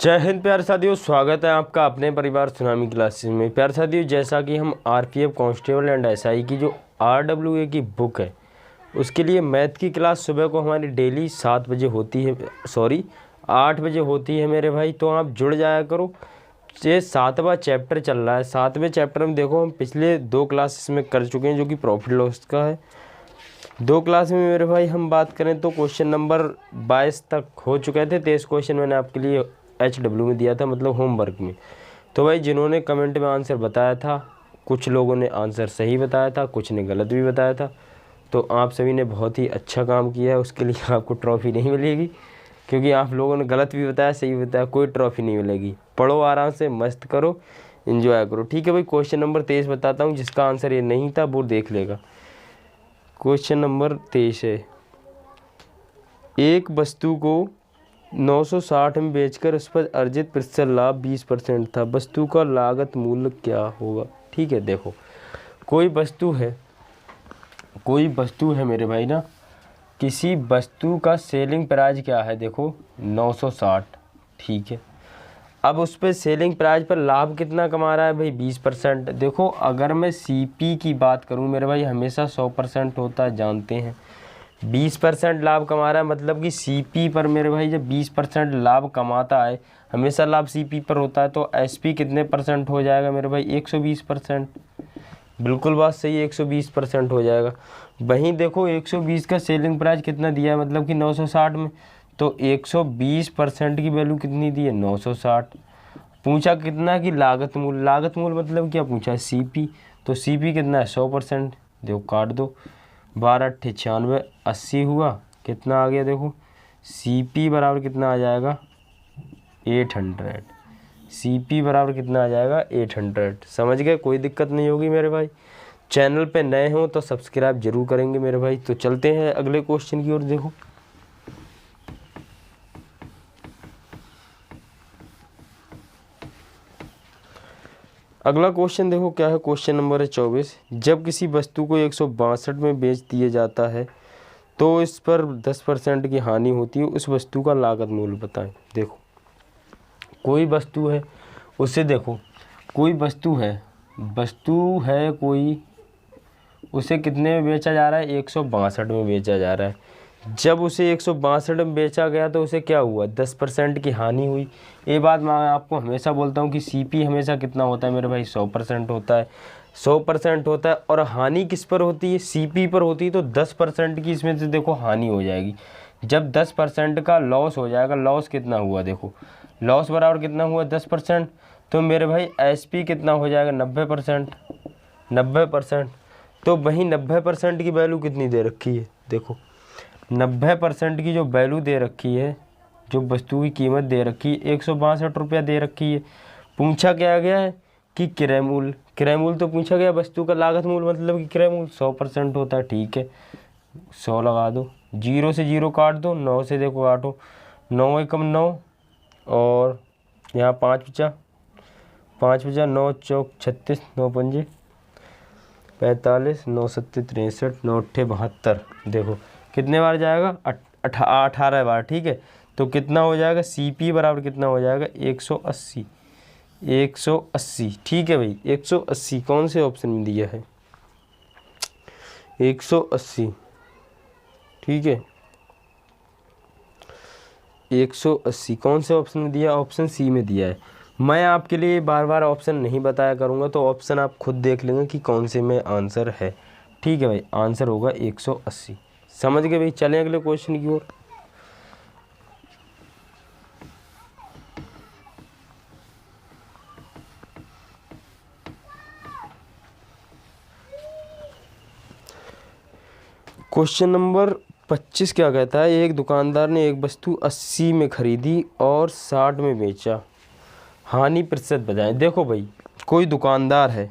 जय हिंद प्यारे साथियों, स्वागत है आपका अपने परिवार सुनामी क्लासेस में। प्यारे साथियों, जैसा कि हम आरपीएफ कांस्टेबल एंड एसआई की जो आरडब्ल्यूए की बुक है उसके लिए मैथ की क्लास सुबह को हमारी डेली 7 बजे होती है, 8 बजे होती है मेरे भाई। तो आप जुड़ जाया करो। ये 7वां चैप्टर चल रहा है। 7वें चैप्टर में देखो हम पिछले 2 क्लासेस में कर चुके हैं जो कि प्रॉफिट लॉस का है। 2 क्लास में मेरे भाई हम बात करें तो क्वेश्चन नंबर 22 तक हो चुके थे। 23 क्वेश्चन मैंने आपके लिए HW में दिया था, मतलब होमवर्क में। तो भाई जिन्होंने कमेंट में आंसर बताया था, कुछ लोगों ने आंसर सही बताया था, कुछ ने गलत भी बताया था। तो आप सभी ने बहुत ही अच्छा काम किया है। उसके लिए आपको ट्रॉफ़ी नहीं मिलेगी, क्योंकि आप लोगों ने गलत भी बताया, सही भी बताया, कोई ट्रॉफ़ी नहीं मिलेगी। पढ़ो आराम से, मस्त करो, एंजॉय करो। ठीक है भाई, क्वेश्चन नंबर 23 बताता हूँ। जिसका आंसर ये नहीं था वो देख लेगा। क्वेश्चन नंबर 23 है, एक वस्तु को 960 में बेचकर उस पर अर्जित प्रतिशत लाभ 20% था। वस्तु का लागत मूल्य क्या होगा? ठीक है, देखो कोई वस्तु है मेरे भाई ना, किसी वस्तु का सेलिंग प्राइस क्या है? देखो 960, ठीक है। अब उस पर सेलिंग प्राइस पर लाभ कितना कमा रहा है भाई? 20%। देखो अगर मैं सीपी की बात करूं मेरे भाई, हमेशा 100% होता है, जानते हैं। 20% लाभ कमा रहा है, मतलब कि सीपी पर मेरे भाई जब 20% लाभ कमाता है, हमेशा लाभ सीपी पर होता है, तो एसपी कितने परसेंट हो जाएगा मेरे भाई? 120%। बिल्कुल बात सही है, 120% हो जाएगा। वहीं देखो 120 का सेलिंग प्राइस कितना दिया है, मतलब कि 960 में, तो 120% की वैल्यू कितनी दी है? 960। पूछा कितना कि लागत मूल्य मतलब क्या पूछा है? सीपी। तो सीपी कितना है? 100%। देखो काट दो, 12 अट्ठे 96, 80 हुआ। कितना आ गया? देखो सीपी बराबर कितना आ जाएगा? 800। सीपी बराबर कितना आ जाएगा? 800। समझ गए? कोई दिक्कत नहीं होगी मेरे भाई। चैनल पे नए हो तो सब्सक्राइब जरूर करेंगे मेरे भाई। तो चलते हैं अगले क्वेश्चन की ओर। देखो अगला क्वेश्चन देखो क्या है। क्वेश्चन नंबर है 24, जब किसी वस्तु को 162 में बेच दिया जाता है तो इस पर 10% की हानि होती है। उस वस्तु का लागत मूल्य बताएं। देखो कोई वस्तु है, उससे देखो कोई वस्तु है कोई, उसे कितने में बेचा जा रहा है? 162 में बेचा जा रहा है। जब उसे 162 में बेचा गया तो उसे क्या हुआ? 10% की हानि हुई। ये बात मैं आपको हमेशा बोलता हूँ कि सीपी हमेशा कितना होता है मेरे भाई? 100% होता है। 100% होता है। और हानि किस पर होती है? सीपी पर होती है। तो 10% की इसमें से देखो हानि हो जाएगी। जब 10% का लॉस हो जाएगा, लॉस कितना हुआ? देखो लॉस बराबर कितना हुआ? 10%। तो मेरे भाई एसपी कितना हो जाएगा? 90%। 90%। तो वहीं 90% की वैल्यू कितनी दे रखी है? देखो 90% की जो वैल्यू दे रखी है, जो वस्तु की कीमत दे रखी है, 162 रुपया दे रखी है। पूछा क्या गया है कि क्रय मूल्य। क्रय मूल्य तो पूछा गया, वस्तु का लागत मूल्य मतलब कि क्रय मूल्य 100% होता है। ठीक है, 100 लगा दो, 0 से 0 काट दो, 9 से देखो काटो, 9 एकम 9, और यहाँ 5 बचा, 9 चौक 36, 9 पंजे 45, 9 सत्ते 63, 9 अट्ठे 72। देखो कितने बार जाएगा? 18 बार। ठीक है, तो कितना हो जाएगा? सीपी बराबर कितना हो जाएगा? 180। 180। ठीक है भाई, 180 कौन से ऑप्शन में दिया है? 180। ठीक है, 180 कौन से ऑप्शन में दिया? ऑप्शन सी में दिया है। मैं आपके लिए बार बार ऑप्शन नहीं बताया करूँगा, तो ऑप्शन आप खुद देख लेंगे कि कौन से में आंसर है। ठीक है भाई, आंसर होगा 180। समझ गए भाई? चलें अगले क्वेश्चन की ओर। क्वेश्चन नंबर 25 क्या कहता है? एक दुकानदार ने एक वस्तु 80 में खरीदी और 60 में बेचा, हानि प्रतिशत बताएं। देखो भाई कोई दुकानदार है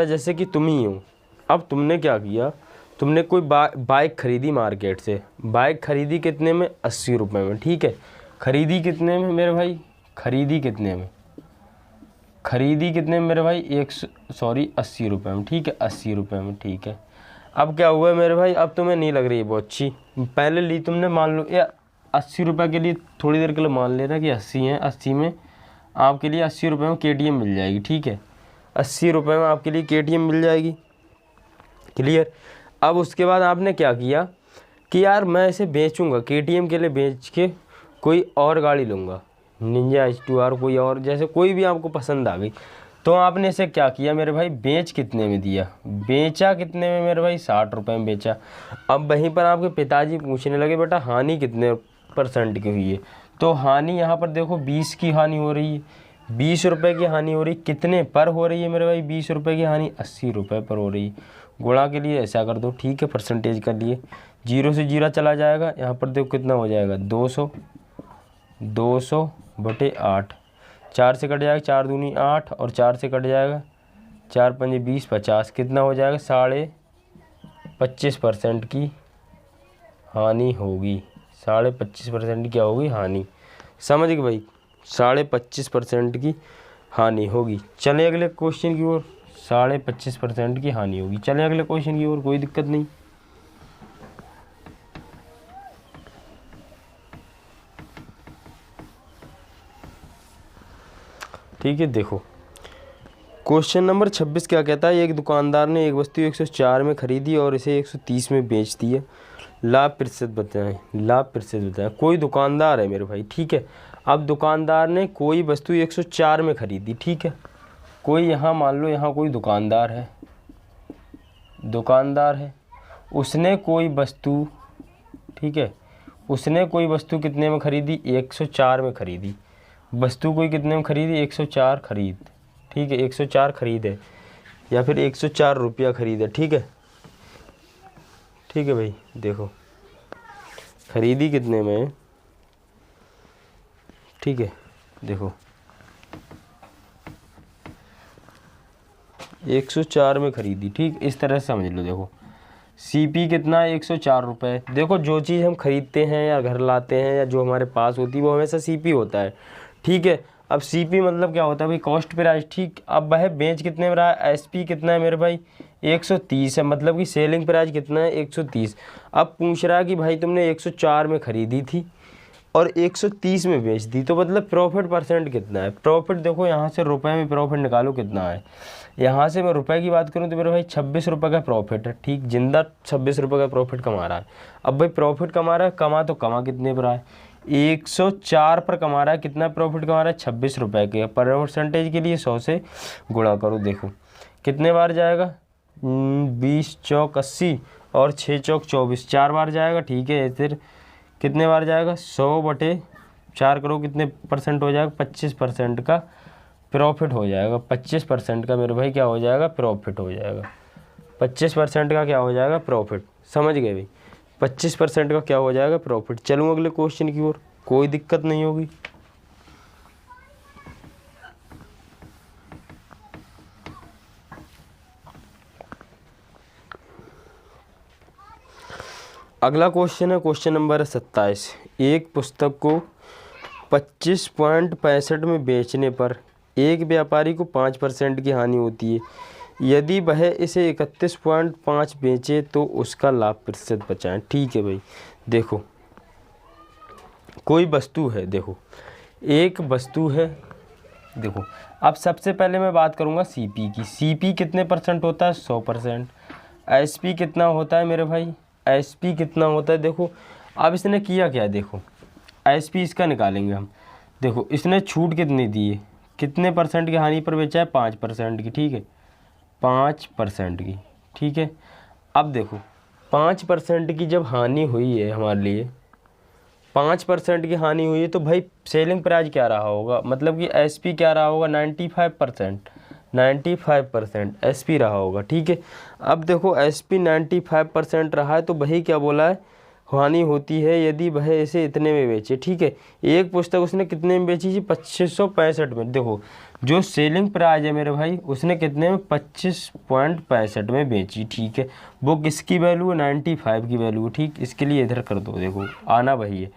जैसे कि तुम ही हो। अब तुमने क्या किया? तुमने कोई बाइक खरीदी मार्केट से। बाइक खरीदी कितने में? 80 रुपये में। ठीक है, खरीदी कितने में मेरे भाई? खरीदी कितने में मेरे भाई? 80 रुपये में। ठीक है, 80 रुपये में। ठीक है, अब क्या हुआ मेरे भाई? अब तुम्हें नहीं लग रही है वो अच्छी, पहले ली तुमने मान लो या 80 रुपये के लिए थोड़ी देर के लिए मान लेना कि 80 हैं, 80 में आपके लिए 80 रुपये में KTM मिल जाएगी, ठीक है। 80 रुपये में आपके लिए KTM मिल जाएगी, क्लियर। अब उसके बाद आपने क्या किया कि यार मैं इसे बेचूंगा, KTM के लिए बेच के कोई और गाड़ी लूँगा, निंजा H2R कोई और, जैसे कोई भी आपको पसंद आ गई। तो आपने इसे क्या किया मेरे भाई, बेच कितने में दिया, बेचा कितने में मेरे भाई, 60 रुपये में बेचा। अब वहीं पर आपके पिताजी पूछने लगे बेटा हानि कितने % की हुई है, तो हानि यहाँ पर देखो 20 की हानि हो रही है, 20 रुपये की हानि हो रही। कितने पर हो रही है मेरे भाई 20 रुपये की हानि, 80 रुपये पर हो रही है। गुणा के लिए ऐसा कर दो, ठीक है, परसेंटेज कर लिए, 0 से 0 चला जाएगा। यहाँ पर देखो कितना हो जाएगा, 200 बटे 8, 4 से कट जाएगा, 4 दूनी 8 और 4 से कट जाएगा, 4 पंजे 20, 50, कितना हो जाएगा, 25.5% की हानि होगी, 25.5% क्या होगी हानि, समझ गए भाई, 25.5% की हानि होगी। चलें अगले क्वेश्चन की ओर, 25.5% की हानि होगी। चलें अगले क्वेश्चन की ओर, कोई दिक्कत नहीं। ठीक है, देखो क्वेश्चन नंबर 26 क्या कहता है, एक दुकानदार ने एक वस्तु 104 में खरीदी और इसे 130 में बेच दी है, लाभ प्रतिशत बताएं, लाभ प्रतिशत बताएं। कोई दुकानदार है मेरे भाई, ठीक है। अब दुकानदार ने कोई वस्तु 104 में खरीदी, ठीक है। कोई यहाँ मान लो यहाँ कोई दुकानदार है, उसने कोई वस्तु, ठीक है, उसने कोई वस्तु कितने में खरीदी, 104 में खरीदी। वस्तु कोई कितने में खरीदी, 104 खरीद, ठीक है, 104 खरीद है या फिर 104 रुपया खरीद है, ठीक है, ठीक है भाई। देखो खरीदी कितने में, ठीक है, देखो 104 में खरीदी, ठीक, इस तरह से समझ लो। देखो CP कितना है, 104 रुपये। देखो जो चीज़ हम खरीदते हैं या घर लाते हैं या जो हमारे पास होती है वो हमेशा CP होता है, ठीक है। अब CP मतलब क्या होता है भाई, कॉस्ट प्राइस, ठीक। अब वह बेच कितने में रहा है, SP कितना है मेरे भाई, 130 है, मतलब कि सेलिंग प्राइस कितना है, 130। अब पूछ रहा है कि भाई तुमने 104 में खरीदी थी और 130 में बेच दी, तो मतलब प्रॉफिट % कितना है। प्रॉफिट देखो यहाँ से रुपए में प्रॉफिट निकालो कितना है। यहाँ से मैं रुपए की बात करूँ तो मेरे भाई 26 रुपये का प्रॉफिट है, ठीक, जिंदा 26 रुपये का प्रॉफिट कमा रहा है। अब भाई प्रॉफिट कमा रहा है, कमा कितने पर है, 104 पर कमा रहा है, कितना प्रॉफिट कमा रहा है, 26 रुपये के। % के लिए 100 से गुणा करो, देखो कितने बार जाएगा, 20 चौक 80 और 6 चौक 24, 4 बार जाएगा, ठीक है। फिर कितने बार जाएगा, 100 बटे 4 करो, कितने % हो जाएगा, 25% का प्रॉफिट हो जाएगा। 25% का मेरे भाई क्या हो जाएगा, प्रॉफिट हो जाएगा। 25% का क्या हो जाएगा, प्रॉफिट, समझ गए भाई, 25% का क्या हो जाएगा, प्रॉफिट। चलूँ अगले क्वेश्चन की ओर, कोई दिक्कत नहीं होगी। अगला क्वेश्चन है क्वेश्चन नंबर 27। एक पुस्तक को 25.65 में बेचने पर एक व्यापारी को 5% की हानि होती है। यदि वह इसे 31.5 बेचे तो उसका लाभ प्रतिशत बचाएं। ठीक है भाई, देखो कोई वस्तु है, देखो एक वस्तु है, देखो अब सबसे पहले मैं बात करूंगा सीपी की। सीपी कितने % होता है, 100%। एसपी कितना होता है मेरे भाई, एसपी कितना होता है, देखो अब इसने किया क्या, देखो एसपी इसका निकालेंगे हम। देखो इसने छूट कितनी दी है, कितने % की हानि पर बेचा है, 5% की, ठीक है, 5% की, ठीक है। अब देखो 5% की जब हानि हुई है हमारे लिए, 5% की हानि हुई है, तो भाई सेलिंग प्राइस क्या रहा होगा, मतलब कि एसपी क्या रहा होगा, 95% एसपी रहा होगा, ठीक है। अब देखो एसपी 95% रहा है, तो वही क्या बोला है, हानि होती है यदि वह इसे इतने में बेचे, ठीक है। एक पुस्तक उसने कितने में बेची थी, 2565 में। देखो जो सेलिंग प्राइस है मेरे भाई, उसने कितने में, 25.65 में बेची, ठीक है। वो किसकी वैल्यू है, 95 की वैल्यू है, ठीक। इसके लिए इधर कर दो, देखो आना वही है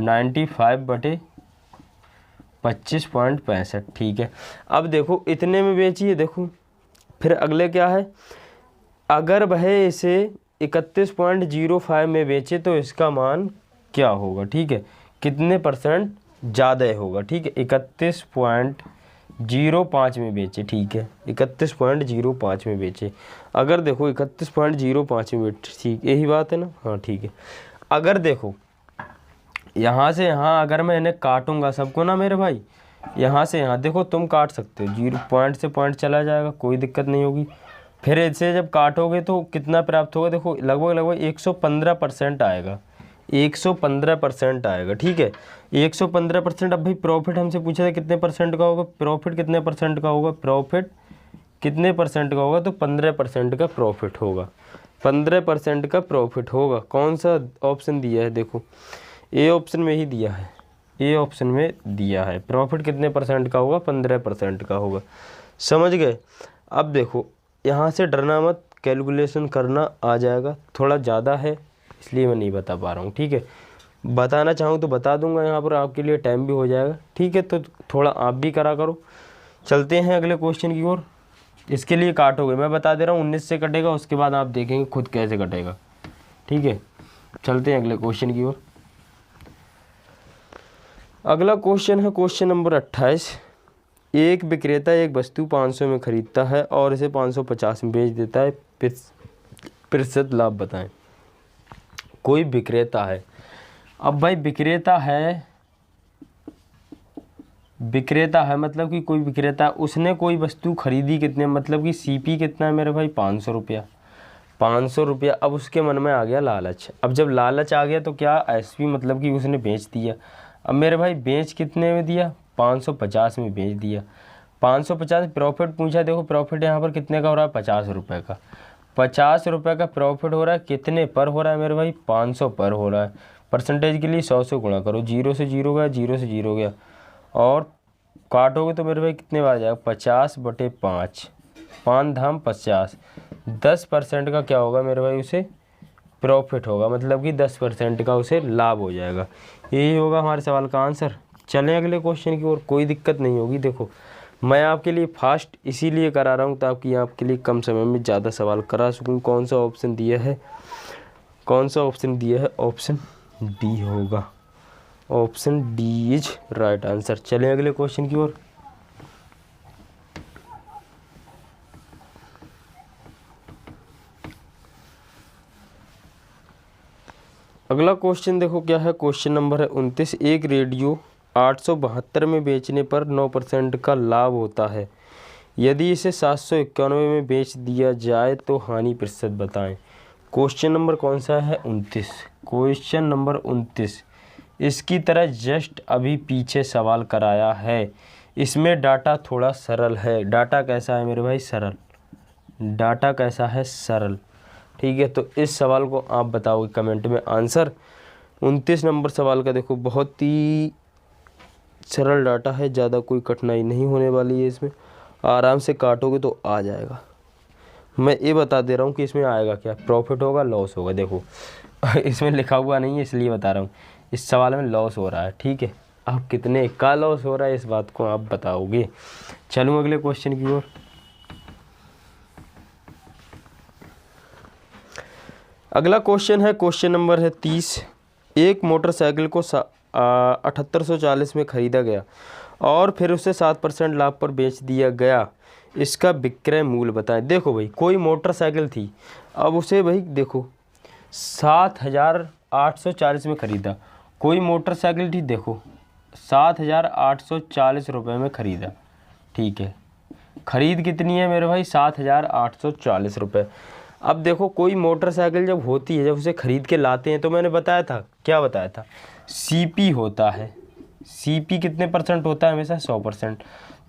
95/25.65, ठीक है। अब देखो इतने में बेची है, देखो फिर अगले क्या है, अगर वह इसे 31.05 में बेचे तो इसका मान क्या होगा, ठीक है, कितने परसेंट ज़्यादा होगा, ठीक है। 31.05 में बेचे, ठीक है, 31.05 में बेचे। अगर देखो 31.05 में बेचे, ठीक, यही बात है ना, हाँ ठीक है। अगर देखो यहाँ से यहाँ अगर मैं इन्हें काटूंगा सबको ना मेरे भाई, यहाँ से यहाँ देखो तुम काट सकते हो, 0 पॉइंट से पॉइंट चला जाएगा, कोई दिक्कत नहीं होगी। फिर इससे जब काटोगे तो कितना प्राप्त होगा, देखो लगभग 115% आएगा, 115% आएगा, ठीक है, 115%। अब भाई प्रॉफिट हमसे पूछा था कितने परसेंट का होगा, प्रॉफिट कितने परसेंट का होगा, प्रॉफिट कितने परसेंट का होगा, तो 15% का प्रॉफिट होगा, 15% का प्रॉफिट होगा। कौन सा ऑप्शन दिया है, देखो ए ऑप्शन में ही दिया है, ए ऑप्शन में दिया है। प्रॉफिट कितने परसेंट का होगा, 15% का होगा, समझ गए। अब देखो यहाँ से डरना मत, कैलकुलेशन करना आ जाएगा, थोड़ा ज़्यादा है इसलिए मैं नहीं बता पा रहा हूँ, ठीक है। बताना चाहूँ तो बता दूंगा, यहाँ पर आपके लिए टाइम भी हो जाएगा, ठीक है। तो थोड़ा आप भी करा करो। चलते हैं अगले क्वेश्चन की ओर। इसके लिए काटोगे, मैं बता दे रहा हूँ 19 से कटेगा, उसके बाद आप देखेंगे खुद कैसे कटेगा, ठीक है। चलते हैं अगले क्वेश्चन की ओर। अगला क्वेश्चन है क्वेश्चन नंबर 28। एक विक्रेता एक वस्तु 500 में खरीदता है और इसे 550 में बेच देता है, प्रतिशत लाभ बताएं। कोई विक्रेता है, अब भाई विक्रेता है मतलब कि कोई विक्रेता, उसने कोई वस्तु खरीदी कितने, मतलब कि सीपी कितना है मेरे भाई, 500 रुपया, 500 रुपया। अब उसके मन में आ गया लालच, अब जब लालच आ गया तो क्या, एसपी मतलब कि उसने बेच दिया। अब मेरे भाई बेच कितने में दिया, 550 में बेच दिया, 550। प्रॉफिट पूछा, देखो प्रॉफिट यहाँ पर कितने का हो रहा है, 50 रुपये का, 50 रुपये का प्रॉफिट हो रहा है, कितने पर हो रहा है मेरे भाई, 500 पर हो रहा है। परसेंटेज के लिए 100 से गुणा करो, 0 से 0 गया, 0 से 0 गया, और काटोगे तो मेरे भाई कितने बार जाएगा, 50/5, 5 धाम 50, 10% का क्या होगा मेरे भाई, उसे प्रॉफिट होगा, मतलब कि 10% का उसे लाभ हो जाएगा। यही होगा हमारे सवाल का आंसर। चलें अगले क्वेश्चन की ओर, कोई दिक्कत नहीं होगी। देखो मैं आपके लिए फास्ट इसीलिए करा रहा हूँ ताकि आपके लिए कम समय में ज़्यादा सवाल करा सकूँ। कौन सा ऑप्शन दिया है, कौन सा ऑप्शन दिया है, ऑप्शन डी होगा, option D is right answer. चलें अगले क्वेश्चन की ओर। अगला क्वेश्चन देखो क्या है, क्वेश्चन नंबर है 29। एक रेडियो 872 में बेचने पर 9% का लाभ होता है, यदि इसे 791 में बेच दिया जाए तो हानि प्रतिशत बताएं। क्वेश्चन नंबर कौन सा है, 29, क्वेश्चन नंबर 29। इसकी तरह जस्ट अभी पीछे सवाल कराया है, इसमें डाटा थोड़ा सरल है। डाटा कैसा है मेरे भाई, सरल, डाटा कैसा है, सरल, ठीक है। तो इस सवाल को आप बताओगे कमेंट में आंसर। 29 नंबर सवाल का देखो बहुत ही सरल डाटा है, ज़्यादा कोई कठिनाई नहीं होने वाली है, इसमें आराम से काटोगे तो आ जाएगा। मैं ये बता दे रहा हूँ कि इसमें आएगा क्या, प्रॉफिट होगा, लॉस होगा। देखो इसमें लिखा हुआ नहीं है इसलिए बता रहा हूँ, इस सवाल में लॉस हो रहा है, ठीक है। अब कितने का लॉस हो रहा है इस बात को आप बताओगे। चलूँ अगले क्वेश्चन की ओर। अगला क्वेश्चन है क्वेश्चन नंबर है 30। एक मोटरसाइकिल को 7840 में ख़रीदा गया और फिर उसे 7% लाभ पर बेच दिया गया, इसका विक्रय मूल्य बताएं। देखो भाई कोई मोटरसाइकिल थी, अब उसे भाई देखो 7840 में ख़रीदा, कोई मोटरसाइकिल थी, देखो 7840 रुपये में ख़रीदा, ठीक है। ख़रीद कितनी है मेरे भाई, 7840 रुपये। अब देखो कोई मोटरसाइकिल जब होती है, जब उसे ख़रीद के लाते हैं तो मैंने बताया था, क्या बताया था, सीपी होता है। सीपी कितने परसेंट होता है, हमेशा 100%।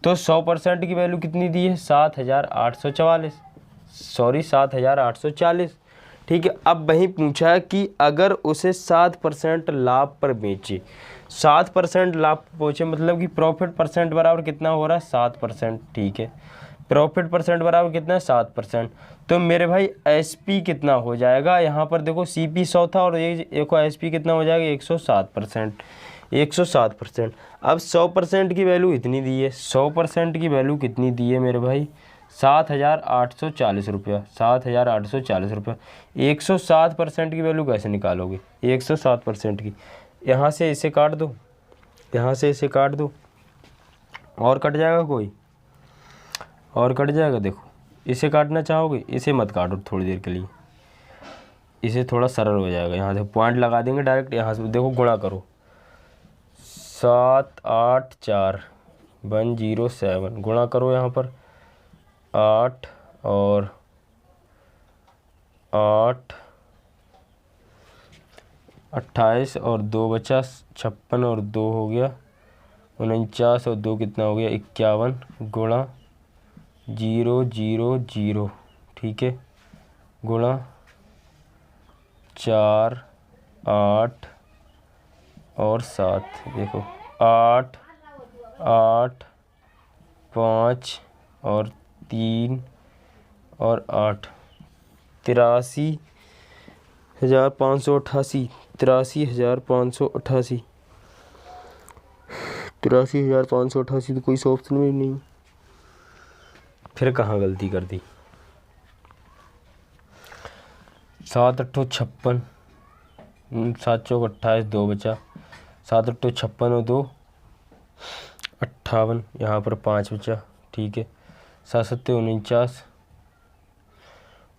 तो 100% की वैल्यू कितनी दी है, 7840, ठीक है। अब वहीं पूछा है कि अगर उसे 7% लाभ पर बेचे, 7% लाभ पहुँचे, मतलब कि प्रॉफिट परसेंट बराबर कितना हो रहा है, 7%, ठीक है। प्रॉफिट परसेंट बराबर कितना है, 7%। तो मेरे भाई एसपी कितना हो जाएगा, यहाँ पर देखो सीपी 100 था और ये देखो एसपी कितना हो जाएगा, 107%, 107%। अब 100% की वैल्यू इतनी दी है, 100% की वैल्यू कितनी दी है मेरे भाई, 7840 रुपया, 7840 रुपया। 107% की वैल्यू कैसे निकालोगे, 107% की, यहाँ से इसे काट दो, यहाँ से इसे काट दो, और कट जाएगा कोई और कट जाएगा। देखो इसे काटना चाहोगे, इसे मत काटो थोड़ी देर के लिए, इसे थोड़ा सरल हो जाएगा। यहाँ से पॉइंट लगा देंगे डायरेक्ट, यहाँ से देखो गुणा करो 7 8 4 107, गुणा करो यहाँ पर 8 और 8 28 और 2 बचा 56 और 2 हो गया 49 और 2 कितना हो गया 51, गुणा 0 0 0, ठीक है, गुणा 4 8 और 7, देखो 8 8 5 और 3 और 8, 83,588, 83,588, 83,588 तो कोई ऑप्शन में नहीं। फिर कहाँ गलती कर दी? 7 8 56, 7 चौक 28, 2 बचा 7 8 56 और 2 58, यहाँ पर 5 बचा, ठीक है, 7 7 49,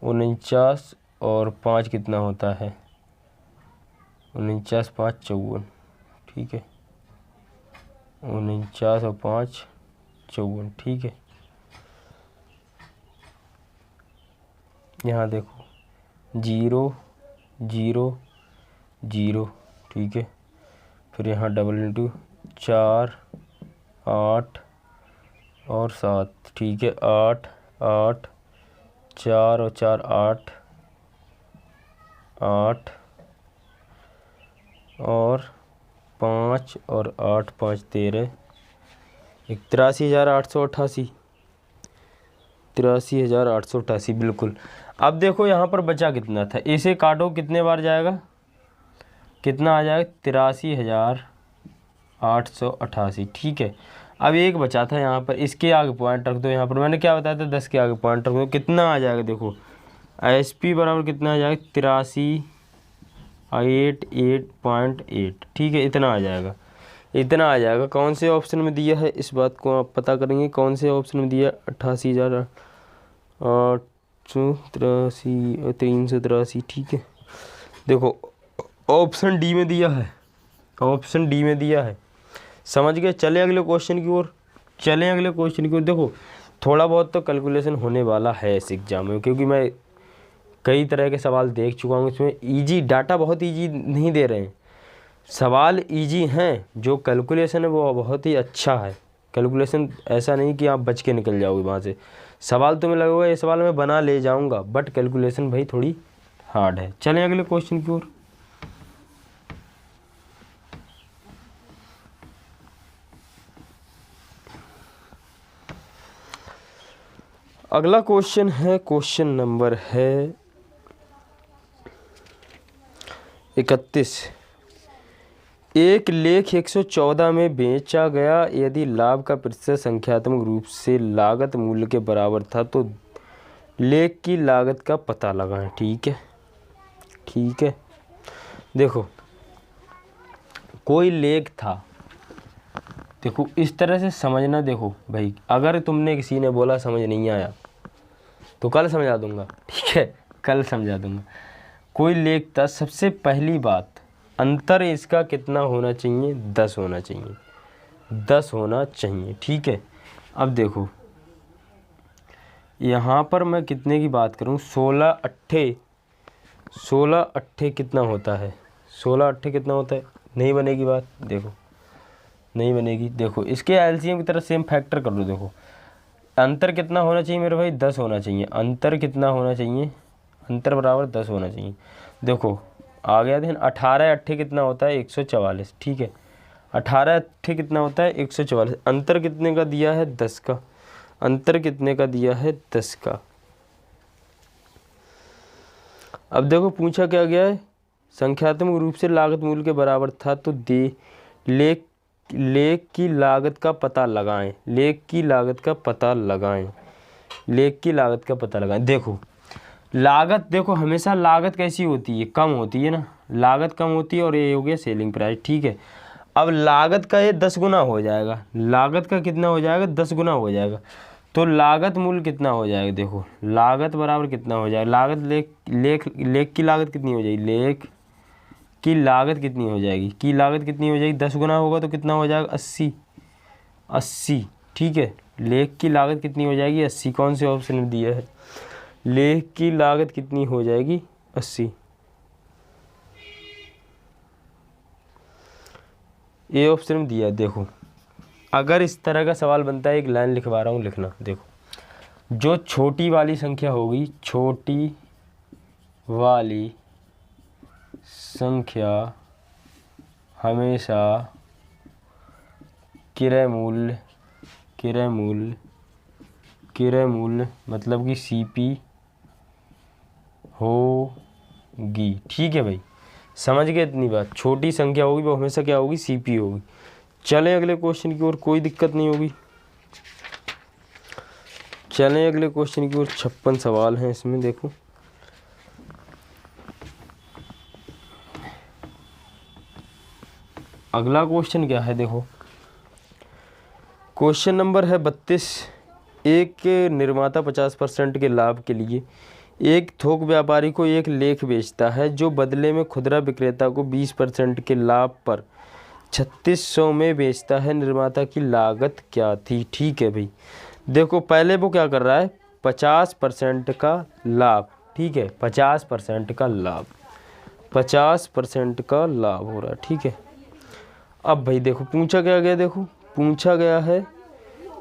49 और 5 कितना होता है 49 5 54, ठीक है, 49 और 5 54, ठीक है। यहाँ देखो 0 0 0, ठीक है, फिर यहाँ डबल इंटू 4 8 और 7, ठीक है, 8 8 4 और 4 8 8 और 5 और 8 5 13, 83,888, 83,888 बिल्कुल। अब देखो यहाँ पर बचा कितना था, इसे काटो कितने बार जाएगा, कितना आ जाएगा 83,888, ठीक है। अब एक बचा था यहाँ पर, इसके आगे पॉइंट रख दो, यहाँ पर मैंने क्या बताया था 10 के आगे पॉइंट रख दो, कितना आ जाएगा देखो SP बराबर कितना आ जाएगा 83,888, ठीक है, इतना आ जाएगा, इतना आ जाएगा। कौन से ऑप्शन में दिया है इस बात को आप पता करेंगे, कौन से ऑप्शन में दिया 88,883 383, ठीक है। देखो ऑप्शन डी में दिया है, ऑप्शन डी में दिया है, समझ गए। चले अगले क्वेश्चन की ओर, चलें अगले क्वेश्चन की ओर। देखो थोड़ा बहुत तो कैलकुलेशन होने वाला है इस एग्जाम में, क्योंकि मैं कई तरह के सवाल देख चुका हूँ, इसमें इजी डाटा बहुत इजी नहीं दे रहे हैं, सवाल इजी हैं, जो कैलकुलेशन है वो बहुत ही अच्छा है। कैलकुलेशन ऐसा नहीं कि आप बच के निकल जाओगे वहाँ से, सवाल तुम्हें लगेगा ये सवाल मैं बना ले जाऊँगा, बट कैलकुलेशन भाई थोड़ी हार्ड है। चलें अगले क्वेश्चन की ओर। अगला क्वेश्चन है, क्वेश्चन नंबर है 31। एक लेख 114 में बेचा गया, यदि लाभ का प्रतिशत संख्यात्मक रूप से लागत मूल्य के बराबर था तो लेख की लागत का पता लगाएं, ठीक है, ठीक है। देखो कोई लेख था, देखो इस तरह से समझना। देखो भाई अगर तुमने किसी ने बोला समझ नहीं आया तो कल समझा दूंगा, ठीक है, कल समझा दूंगा। कोई लेख था, सबसे पहली बात अंतर इसका कितना होना चाहिए 10 होना चाहिए, 10 होना चाहिए, ठीक है। अब देखो यहाँ पर मैं कितने की बात करूँ, 16 अट्ठे कितना होता है, 16 अट्ठे कितना होता है, नहीं बनेगी बात, देखो नहीं बनेगी। देखो इसके एलसीएम की तरह सेम फैक्टर कर लो। देखो अंतर कितना होना चाहिए मेरे भाई 10 होना चाहिए, अंतर कितना होना चाहिए, अंतर बराबर 10 होना चाहिए। देखो आ गया ध्यान, 18 अट्ठे कितना होता है 144, ठीक है, 18 अट्ठे कितना होता है 144, अंतर कितने का दिया है 10 का, अंतर कितने का दिया है 10 का। अब देखो पूछा क्या गया है, संख्यात्मक रूप से लागत मूल्य के बराबर था तो लेख की लागत का पता लगाएं, लेख की लागत का पता लगाएं, लेख की लागत का पता लगाएं। देखो लागत, देखो हमेशा लागत कैसी होती है, कम होती है ना, लागत कम होती है और ये हो गया सेलिंग प्राइस, ठीक है। अब लागत का ये 10 गुना हो जाएगा, लागत का कितना हो जाएगा, 10 गुना हो जाएगा। तो लागत मूल्य कितना हो जाएगा, देखो लागत बराबर कितना हो जाएगा, लागत लेख की लागत कितनी हो जाएगी, लेख की लागत कितनी हो जाएगी, की लागत कितनी हो जाएगी, 10 गुना होगा तो कितना हो जाएगा, 80, ठीक है। लेख की लागत कितनी हो जाएगी, 80। कौन से ऑप्शन में दिया है, लेख की लागत कितनी हो जाएगी, 80। ये ऑप्शन में दिया है। देखो अगर इस तरह का सवाल बनता है, एक लाइन लिखवा रहा हूँ, लिखना। देखो जो छोटी वाली संख्या होगी, छोटी वाली संख्या हमेशा क्रय मूल्य मतलब कि सीपी होगी, ठीक है भाई, समझ गए इतनी बात। छोटी संख्या होगी वो हमेशा क्या होगी, सीपी होगी। चलें अगले क्वेश्चन की ओर, कोई दिक्कत नहीं होगी। चलें अगले क्वेश्चन की ओर, 56 सवाल हैं इसमें। देखो अगला क्वेश्चन क्या है, देखो क्वेश्चन नंबर है 32। एक निर्माता 50% के लाभ के लिए एक थोक व्यापारी को एक लेख बेचता है, जो बदले में खुदरा विक्रेता को 20% के लाभ पर 3600 में बेचता है। निर्माता की लागत क्या थी, ठीक है भाई। देखो पहले वो क्या कर रहा है, 50% का लाभ, ठीक है, 50% का लाभ, 50% का लाभ हो रहा है, ठीक है। अब भाई देखो पूछा क्या गया, देखो पूछा गया है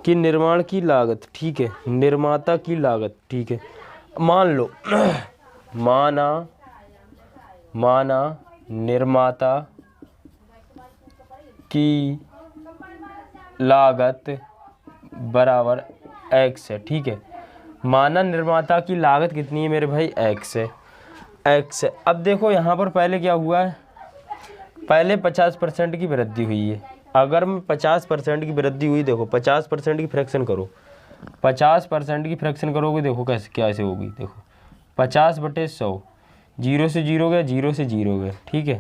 कि निर्माण की लागत, ठीक है, निर्माता की लागत, ठीक है। मान लो माना निर्माता की लागत बराबर x है, ठीक है। माना निर्माता की लागत कितनी है मेरे भाई, x है। अब देखो यहाँ पर पहले क्या हुआ है, पहले 50% की वृद्धि हुई है। अगर मैं 50% की वृद्धि हुई, देखो 50% की फ्रैक्शन करो, 50% की फ्रैक्शन करोगे, देखो कैसे होगी। देखो 50/100, 0 से 0 गया, 0 से 0 गया, ठीक है।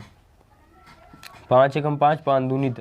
5 एकम 5, 5 दूनी 10।